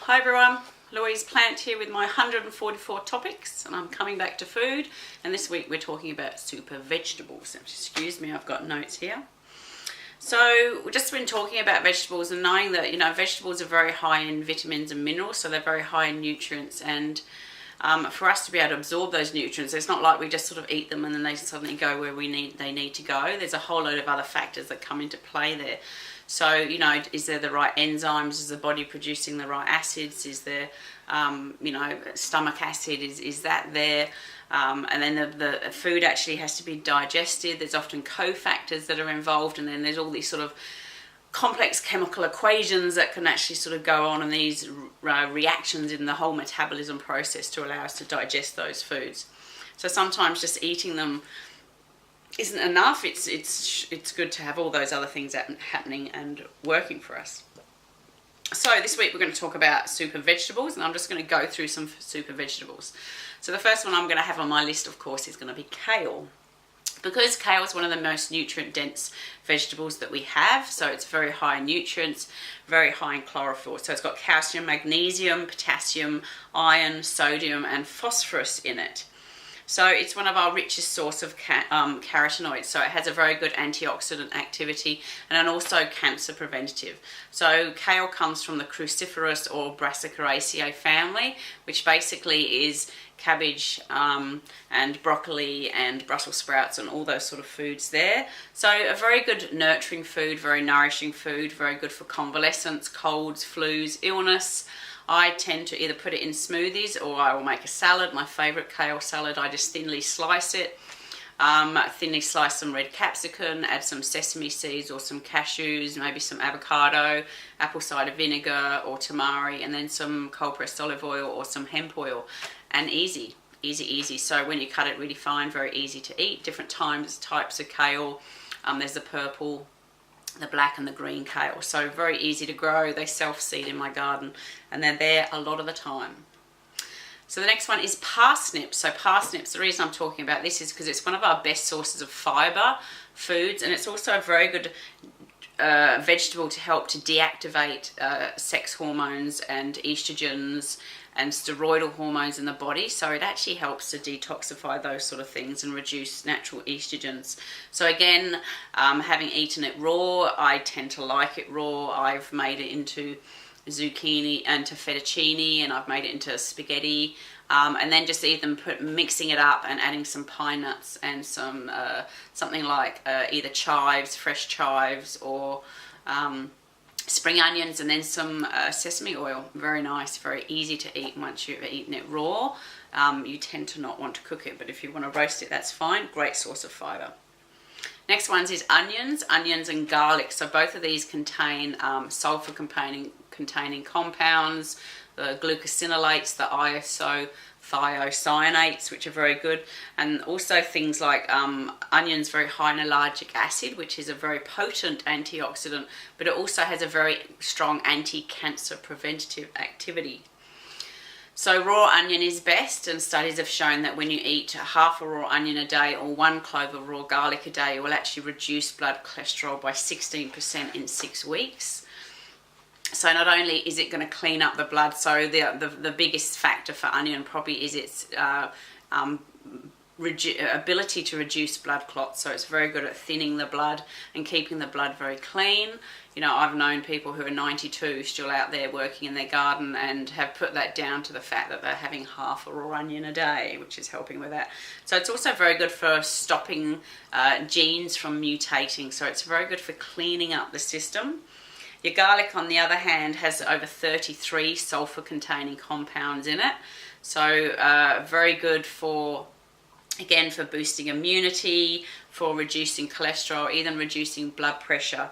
Hi everyone, Louise Plant here with my 144 topics, and I'm coming back to food, and this week we're talking about super vegetables. Excuse me, I've got notes here. So we've just been talking about vegetables and knowing that, vegetables are very high in vitamins and minerals, so they're very high in nutrients, and for us to be able to absorb those nutrients, it's not like we just sort of eat them and then they suddenly go where they need to go. There's a whole load of other factors that come into play there. So, is there the right enzymes? Is the body producing the right acids? Is there, stomach acid? Is that there? And then the food actually has to be digested. There's often cofactors that are involved, and then there's all these sort of complex chemical equations that can actually sort of go on, and these reactions in the whole metabolism process to allow us to digest those foods. So sometimes just eating them isn't enough. It's good to have all those other things happening and working for us. So this week we're going to talk about super vegetables, and I'm just going to go through some super vegetables. So the first one I'm going to have on my list, of course, is going to be kale. Because kale is one of the most nutrient-dense vegetables that we have, so it's very high in nutrients, very high in chlorophyll. So it's got calcium, magnesium, potassium, iron, sodium, and phosphorus in it. So it's one of our richest source of carotenoids. So it has a very good antioxidant activity and also cancer preventative. So kale comes from the cruciferous or Brassicaraceae family, which basically is cabbage and broccoli and Brussels sprouts and all those sort of foods there. So a very good nurturing food, very nourishing food, very good for convalescence, colds, flus, illness. I tend to either put it in smoothies or I will make a salad. My favourite kale salad, I just thinly slice it. Thinly slice some red capsicum, add some sesame seeds or some cashews, maybe some avocado, apple cider vinegar or tamari, and then some cold pressed olive oil or some hemp oil. And easy. So when you cut it really fine, very easy to eat. Different types of kale. There's the purple, the black and the green kale. So very easy to grow. They self-seed in my garden and they're there a lot of the time. So the next one is parsnips. So parsnips, the reason I'm talking about this is because it's one of our best sources of fibre foods, and it's also a very good vegetable to help to deactivate sex hormones and estrogens and steroidal hormones in the body. So it actually helps to detoxify those sort of things and reduce natural estrogens. So again, having eaten it raw, I tend to like it raw. I've made it into zucchini and to fettuccine, and I've made it into spaghetti, and then just even mixing it up and adding some pine nuts and some something like either chives, fresh chives, or spring onions, and then some sesame oil. Very nice, very easy to eat once you've eaten it raw. You tend to not want to cook it, but if you want to roast it, that's fine. Great source of fibre. Next one is onions and garlic. So both of these contain sulfur containing compounds, the glucosinolates, the isothiocyanates, which are very good, and also things like onions, very high in ellagic acid, which is a very potent antioxidant, but it also has a very strong anti-cancer preventative activity. So raw onion is best, and studies have shown that when you eat half a raw onion a day or 1 clove of raw garlic a day, it will actually reduce blood cholesterol by 16% in 6 weeks. So not only is it going to clean up the blood, so the biggest factor for onion probably is its ability to reduce blood clots. So it's very good at thinning the blood and keeping the blood very clean. I've known people who are 92 still out there working in their garden and have put that down to the fact that they're having half a raw onion a day, which is helping with that. So it's also very good for stopping genes from mutating. So it's very good for cleaning up the system. Your garlic, on the other hand, has over 33 sulfur-containing compounds in it. So very good for boosting immunity, for reducing cholesterol, even reducing blood pressure,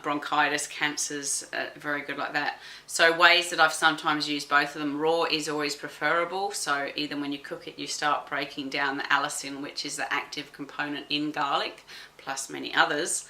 bronchitis, cancers, very good like that. So ways that I've sometimes used both of them. Raw is always preferable. So either when you cook it, you start breaking down the allicin, which is the active component in garlic, plus many others.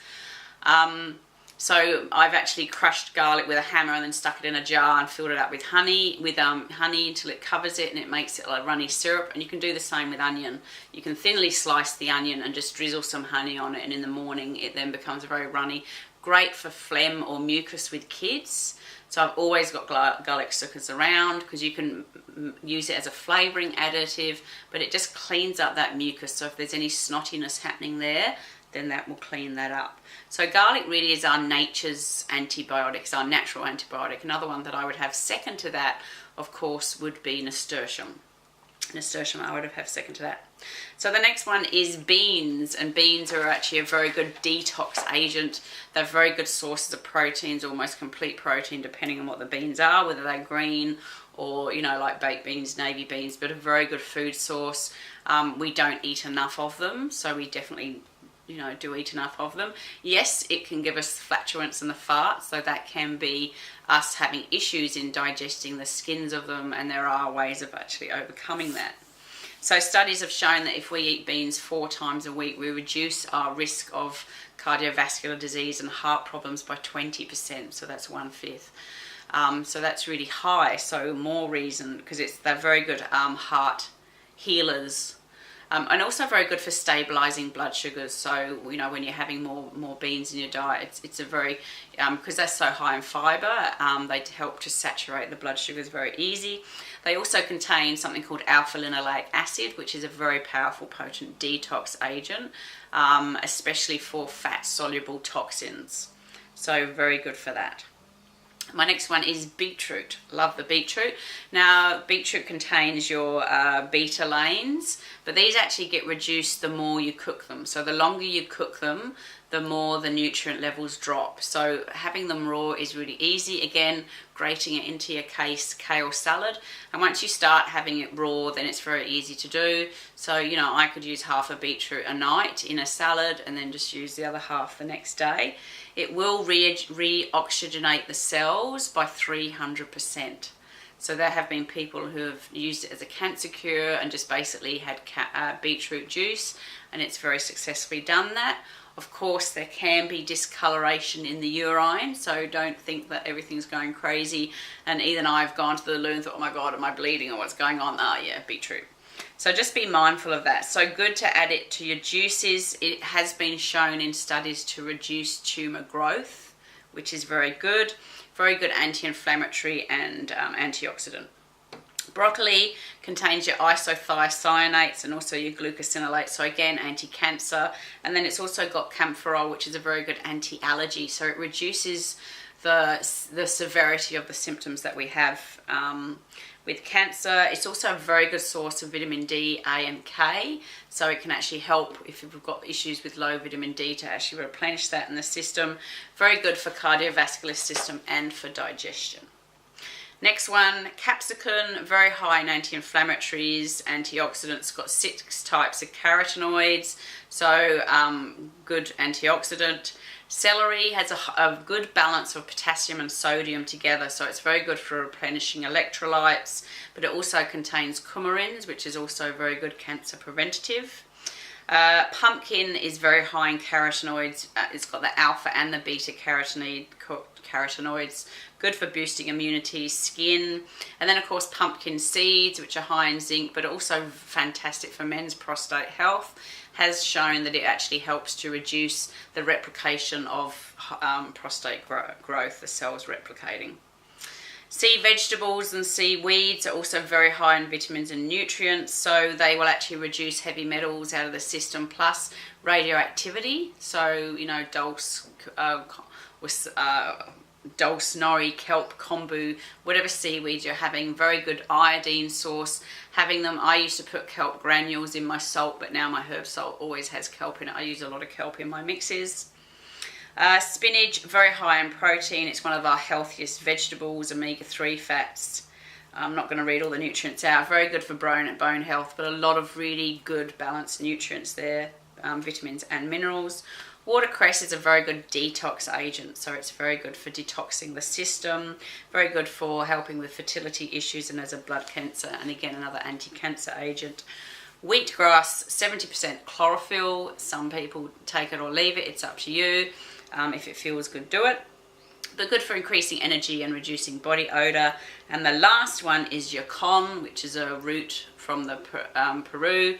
So I've actually crushed garlic with a hammer and then stuck it in a jar and filled it up with honey until it covers it and it makes it like runny syrup. And you can do the same with onion. You can thinly slice the onion and just drizzle some honey on it, and in the morning it then becomes a very runny, great for phlegm or mucus with kids. So I've always got garlic suckers around because you can use it as a flavouring additive, but it just cleans up that mucus. So if there's any snottiness happening there, then that will clean that up. So garlic really is our nature's antibiotic, it's our natural antibiotic. Another one that I would have second to that, of course, would be nasturtium. Nasturtium I would have second to that. So the next one is beans, and beans are actually a very good detox agent. They're very good sources of proteins, almost complete protein, depending on what the beans are, whether they're green or, you know, like baked beans, navy beans, but a very good food source. We don't eat enough of them, so we definitely, you know, do eat enough of them. Yes, it can give us flatulence and the farts, so that can be us having issues in digesting the skins of them, and there are ways of actually overcoming that. So studies have shown that if we eat beans 4 times a week, we reduce our risk of cardiovascular disease and heart problems by 20%, so that's 1/5. So that's really high, so more reason, because they're very good heart healers. And also very good for stabilizing blood sugars. So, you know, when you're having more beans in your diet, it's a very, because they're so high in fiber, they help to saturate the blood sugars very easy. They also contain something called alpha-linoleic acid, which is a very powerful, potent detox agent, especially for fat-soluble toxins. So very good for that. My next one is beetroot. Love the beetroot. Now, beetroot contains your beta-lanes, but these actually get reduced the more you cook them. So the longer you cook them, the more the nutrient levels drop. So having them raw is really easy. Again, grating it into your kale salad. And once you start having it raw, then it's very easy to do. So, you know, I could use half a beetroot a night in a salad and then just use the other half the next day. It will re-oxygenate the cells by 300%. So there have been people who have used it as a cancer cure and just basically had beetroot juice, and it's very successfully done that. Of course, there can be discoloration in the urine, so don't think that everything's going crazy. And Ethan and I have gone to the loo and thought, oh my God, am I bleeding or what's going on? Ah, yeah, beetroot. So just be mindful of that. So good to add it to your juices. It has been shown in studies to reduce tumour growth, which is very good. Very good anti-inflammatory and antioxidant. Broccoli contains your isothiocyanates and also your glucosinolates, so again, anti-cancer. And then it's also got camphorol, which is a very good anti-allergy. So it reduces the severity of the symptoms that we have with cancer. It's also a very good source of vitamin D, A and K, so it can actually help if you've got issues with low vitamin D to actually replenish that in the system. Very good for cardiovascular system and for digestion. Next one, capsicum, very high in anti-inflammatories, antioxidants, got 6 types of carotenoids, so good antioxidant. Celery has a good balance of potassium and sodium together, so it's very good for replenishing electrolytes, but it also contains coumarins, which is also very good cancer preventative. Pumpkin is very high in carotenoids. It's got the alpha and the beta carotenoids, good for boosting immunity, skin, and then of course pumpkin seeds, which are high in zinc, but also fantastic for men's prostate health. Has shown that it actually helps to reduce the replication of prostate growth, the cells replicating. Sea vegetables and seaweeds are also very high in vitamins and nutrients, so they will actually reduce heavy metals out of the system, plus radioactivity. So, you know, dulse, nori, kelp, kombu, whatever seaweed you're having, very good iodine source. Having them, I used to put kelp granules in my salt, but now my herb salt always has kelp in it. I use a lot of kelp in my mixes. Spinach, very high in protein. It's one of our healthiest vegetables, omega-3 fats. I'm not going to read all the nutrients out. Very good for bone health, but a lot of really good balanced nutrients there, vitamins and minerals. Watercress is a very good detox agent, so it's very good for detoxing the system, very good for helping with fertility issues and as a blood cancer, and again another anti-cancer agent. Wheatgrass, 70% chlorophyll. Some people take it or leave it, it's up to you. If it feels good, do it. But good for increasing energy and reducing body odor. And the last one is yacon, which is a root from the Peru.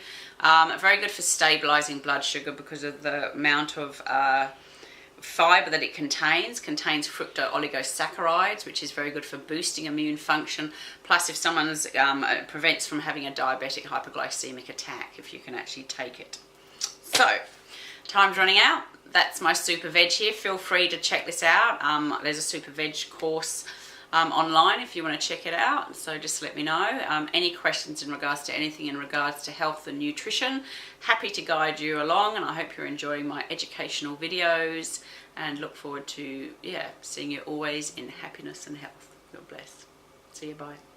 Very good for stabilizing blood sugar because of the amount of fibre that it contains fructooligosaccharides, which is very good for boosting immune function. Plus, if someone's prevents from having a diabetic hypoglycemic attack, if you can actually take it. So, time's running out. That's my super veg here. Feel free to check this out. There's a super veg course online if you want to check it out, so just let me know. Any questions in regards to anything in regards to health and nutrition, happy to guide you along, and I hope you're enjoying my educational videos, and look forward to seeing you always in happiness and health. God bless. See you, bye.